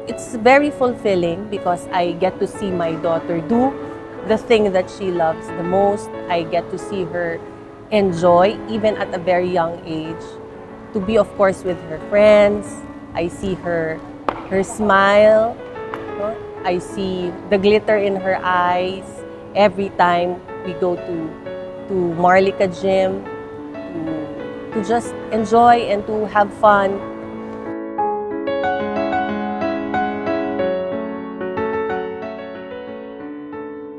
it's very fulfilling because I get to see my daughter do the thing that she loves the most. I get to see her enjoy, even at a very young age, to be, of course, with her friends. I see her smile. No? I see the glitter in her eyes every time we go to Marlica Gym to just enjoy and to have fun.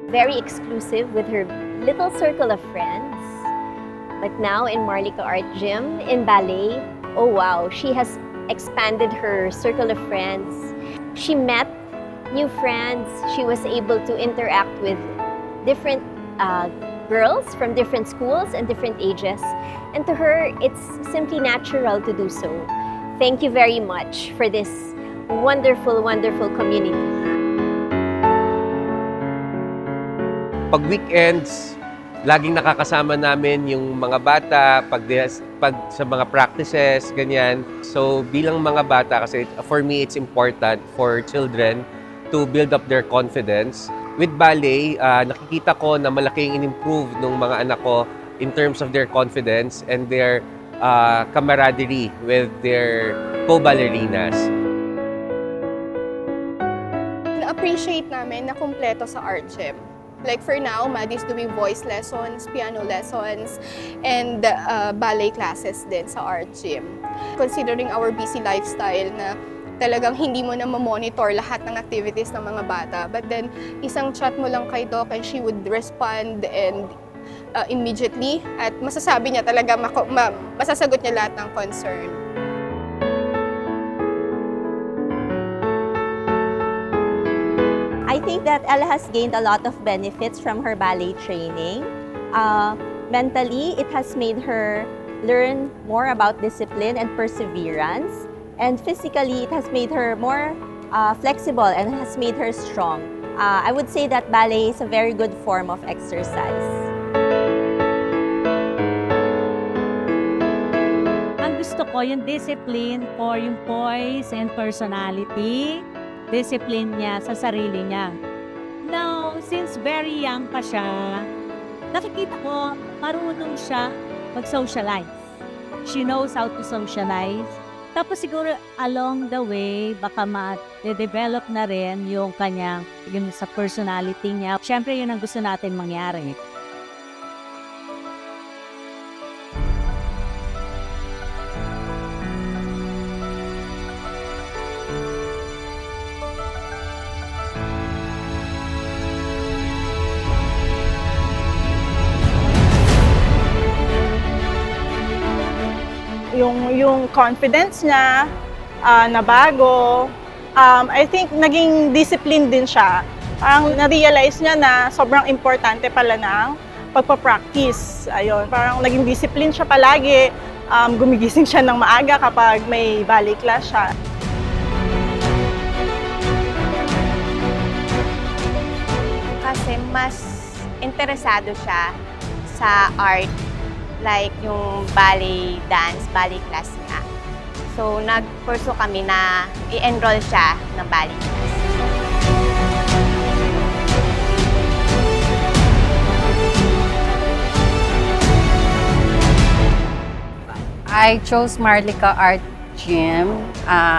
Very exclusive with her little circle of friends. But now in Marlica Art Gym, in ballet, oh wow, she has expanded her circle of friends. She met new friends. She was able to interact with different girls from different schools and different ages. And to her, it's simply natural to do so. Thank you very much for this wonderful, wonderful community. Pag weekends, laging nakakasama namin yung mga bata pag sa mga practices, ganyan. So bilang mga bata, kasi for me, it's important for children to build up their confidence. With ballet, nakikita ko na malaking in-improve ng mga anak ko in terms of their confidence and their camaraderie with their co-ballerinas. Na-appreciate namin na kumpleto sa art gym. Like for now, Maddie's doing voice lessons, piano lessons, and ballet classes din sa art gym. Considering our busy lifestyle na talagang hindi mo na ma-monitor lahat ng activities ng mga bata. But then, isang chat mo lang kay Doc and she would respond and immediately. At masasabi niya talaga, masasagot niya lahat ng concern. I think that Ella has gained a lot of benefits from her ballet training. Mentally, it has made her learn more about discipline and perseverance. And physically, it has made her more flexible and has made her strong. I would say that ballet is a very good form of exercise. Ang gusto ko, yung discipline for yung poise and personality. Discipline niya sa sarili niya. Now, since very young pa siya, nakikita ko marunong siya mag-socialize. She knows how to socialize. Tapos siguro along the way, baka ma-develop na rin yung kanyang yung sa personality niya. Siyempre, yun ang gusto natin mangyari. Yung confidence niya, nabago. I think naging discipline din siya. Parang na-realize niya na sobrang importante pala ng pagpa-practice. Ayun, parang naging discipline siya palagi. Gumigising siya ng maaga kapag may ballet class siya. Kasi mas interesado siya sa art, like yung ballet dance, ballet class niya. So, nag-pursue kami na i-enroll siya ng ballet class. I chose Marlica Art Gym.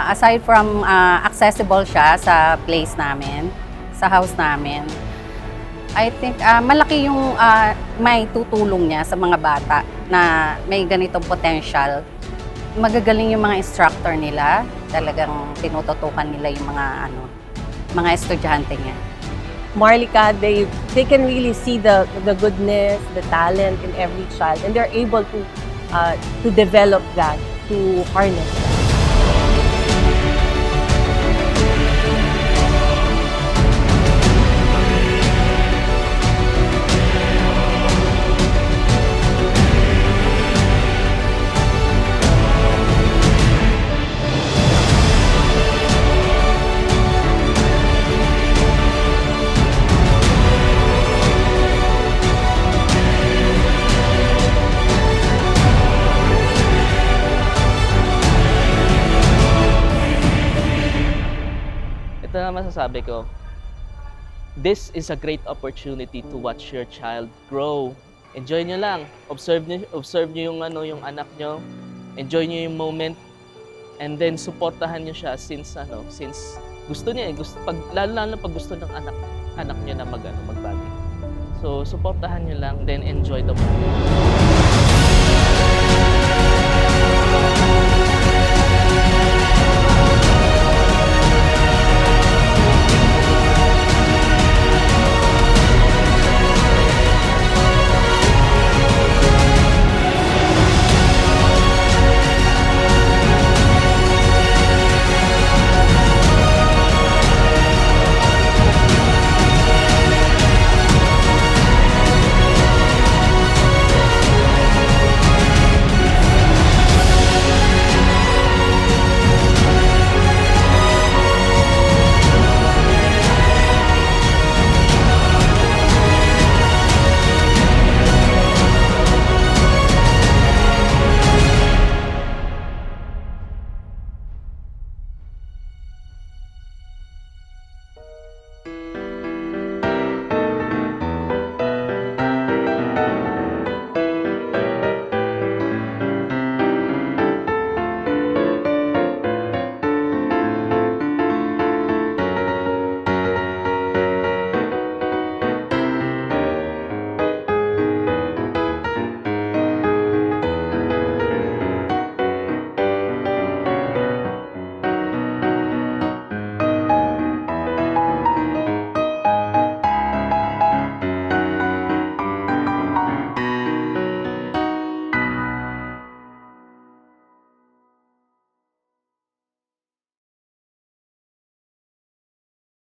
Aside from accessible siya sa place namin, sa house namin, I think malaki yung may tutulong niya sa mga bata na may ganitong potential. Magagaling yung mga instructor nila, talagang tinututukan nila yung mga estudyante niya. Marlica, they can really see the goodness, the talent in every child, and they're able to develop that, to harness that. masasabi ko, this is a great opportunity to watch your child grow. Enjoy nyo lang. Observe nyo yung, yung anak nyo. Enjoy nyo yung moment. And then, supportahan nyo siya since gusto niya. Lalo pag gusto ng anak niya na mag-bali. So, supportahan nyo lang, then enjoy the moment.